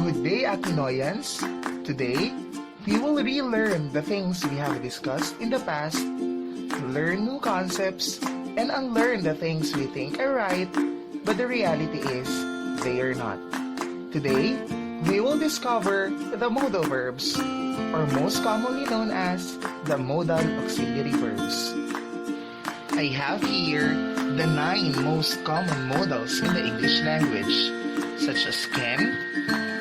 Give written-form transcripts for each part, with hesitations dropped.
Good day, Aquinoians! Today, we will relearn the things we have discussed in the past, learn new concepts, and unlearn the things we think are right, but the reality is, they are not. Today, we will discover the modal verbs, or most commonly known as the modal auxiliary verbs. I have here the 9 most common modals in the English language, such as can,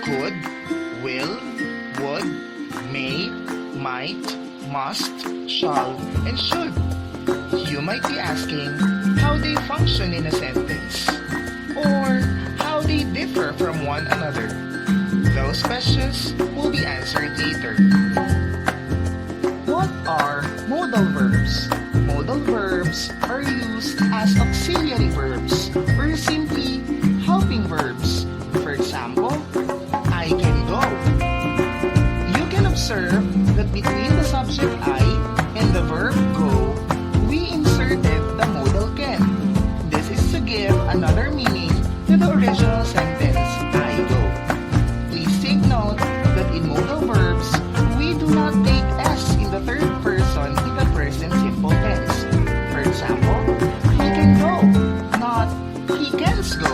could, will, would, may, might, must, shall, and should. You might be asking how they function in a sentence, or how they differ from one another. Those questions will be answered later. What are modal verbs? Modal verbs are used as auxiliary verbs or simply helping verbs. For example, I can go. You can observe that between the subject I and the verb go, we inserted the modal can. This is to give another meaning to the original sentence, I go. Please take note that in modal verbs, we do not take S in the third person in the present simple tense. For example, he can go, not he can't go.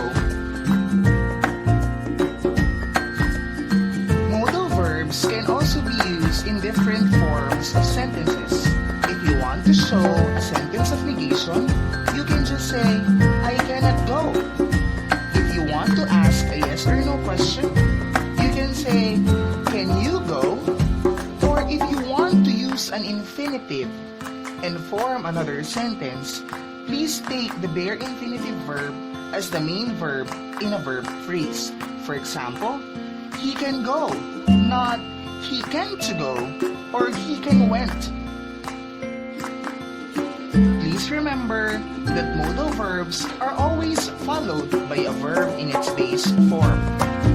Modal verbs can also be used in different forms of sentences. If you want to show a sentence of negation, you can just say, I cannot go. If you want to ask a yes or no question, you can say, can you go? Or if you want to use an infinitive and form another sentence, please take the bare infinitive verb as the main verb in a verb phrase. For example, he can go, not he can't go, or he can went. Please remember that modal verbs are always followed by a verb in its base form.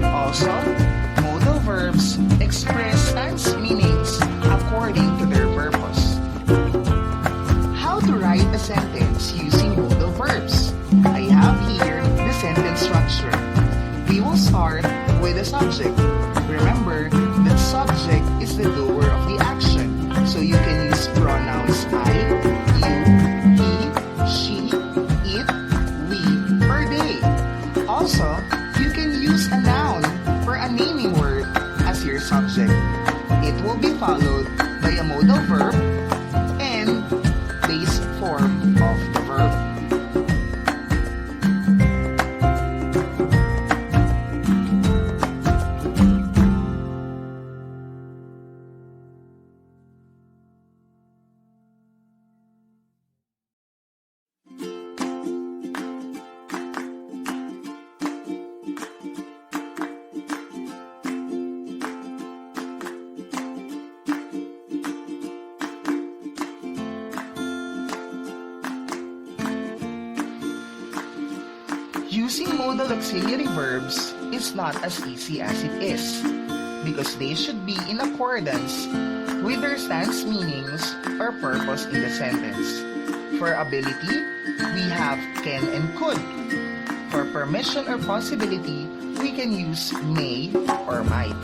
Also, modal verbs express tense meanings according to their purpose. How to write a sentence using modal verbs? I have here the sentence structure. We will start with the subject. Remember that subject is the doer of the action, so you can use pronouns I, you, he, she, it, we, or they. Also, you can use a noun or a naming word as your subject. It will be followed by a modal verb and base form of the verb. Using modal auxiliary verbs is not as easy as it is, because they should be in accordance with their stance meanings or purpose in the sentence. For ability, we have can and could. For permission or possibility, we can use may or might.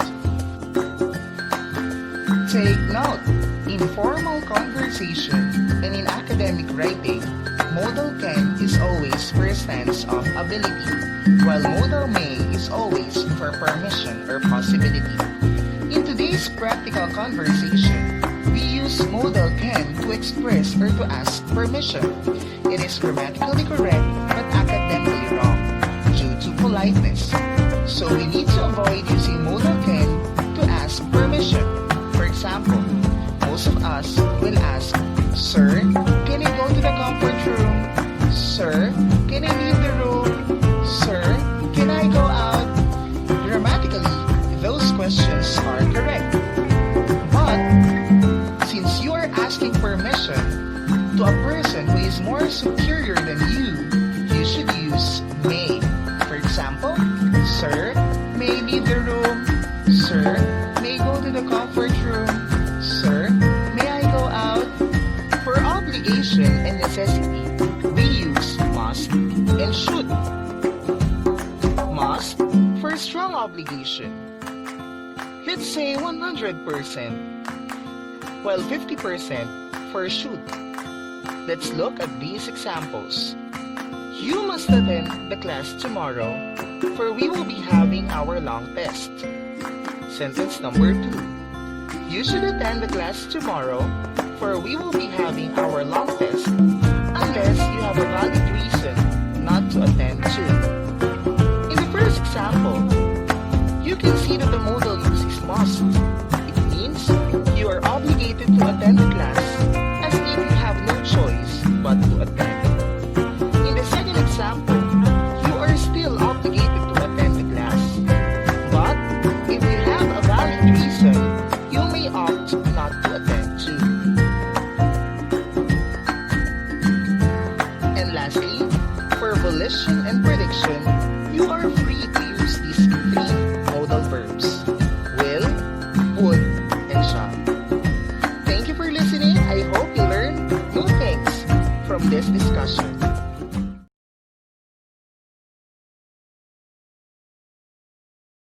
Take note, in formal conversation and in academic writing, modal can is always for stance of ability, while modal may is always for permission or possibility. In today's practical conversation, we use modal can to express or to ask permission. It is grammatically correct but academically wrong due to politeness. So we need to avoid using modal can to ask permission. For example, most of us will ask, Sir, can I go to the comfort room? Sir, can I leave the room? Sir, can I go out? Grammatically, those questions are correct. But, since you are asking permission to a person who is more superior than you should use may. For example, Sir, may I leave the room? Sir, may I go to the comfort room? Sir, may I go out? For obligation and necessity, we use must and should. Must for strong obligation. Let's say 100%, while 50% for should. Let's look at these examples. You must attend the class tomorrow, for we will be having our long test. Sentence number 2. You should attend the class tomorrow, for we will be having our long test, unless you have a valid reason not to attend too. In the first example, you can see that the modal use is must. It means you are obligated to attend the class as if you have no choice but to attend. In the second example, you are still obligated to attend the class. But if you have a valid reason, you may opt not to attend too. And lastly, for volition and prediction, you are free to use these 3 modal verbs: will, would, and shall. Thank you for listening. I hope you learned new things from this discussion.